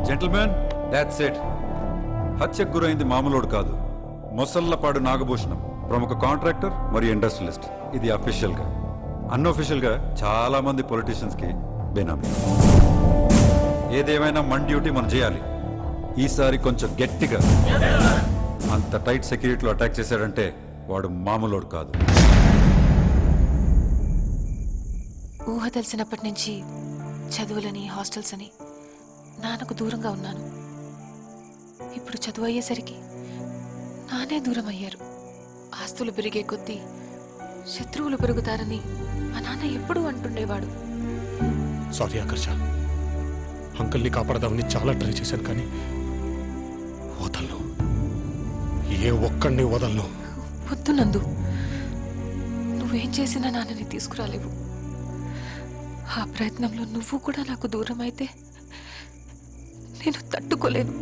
Gentlemen, that's it. హత్యకు గురైంది మామూలుడు కాదు, మొసల్లపాడు నాగభూషణం, ప్రముఖ కాంట్రాక్టర్ మరియు ఇండస్ట్రియలిస్ట్. ఇది అఫీషియల్ గా. అన్అఫీషియల్ గా చాలా మంది పొలిటీషియన్స్ కి బేనామీ. ఏదేమైనా మన డ్యూటీ మనం చేయాలి. ఈసారి కొంచెం గట్టిగా. అంత టైట్ సెక్యూరిటీలో అటాక్ చేశాడంటే వాడు మామూలుడు కాదు. ఊహ తెలిసినప్పటి నుంచి చదువులని, హాస్టల్స్ అని నాన్నకు దూరంగా ఉన్నాను. ఇప్పుడు చదువు అయ్యేసరికి నానే దూరం అయ్యారు. ఆస్తులు పెరిగే కొద్దీ శత్రువులు పెరుగుతారని మా నాన్న ఎప్పుడూ అంటుండేవాడు. సారీ ఆకర్ష, అంకుల్ని కాపాడదామని చాలా ట్రై చేశాను, కానీ వదలను, ఏ ఒక్కడిని వదలను. వద్దు నందు, నువ్వేం చేసినా నాన్నని తీసుకురాలేవు. ఆ ప్రయత్నంలో నువ్వు కూడా నాకు దూరం అయితే నేను తట్టుకోలేను.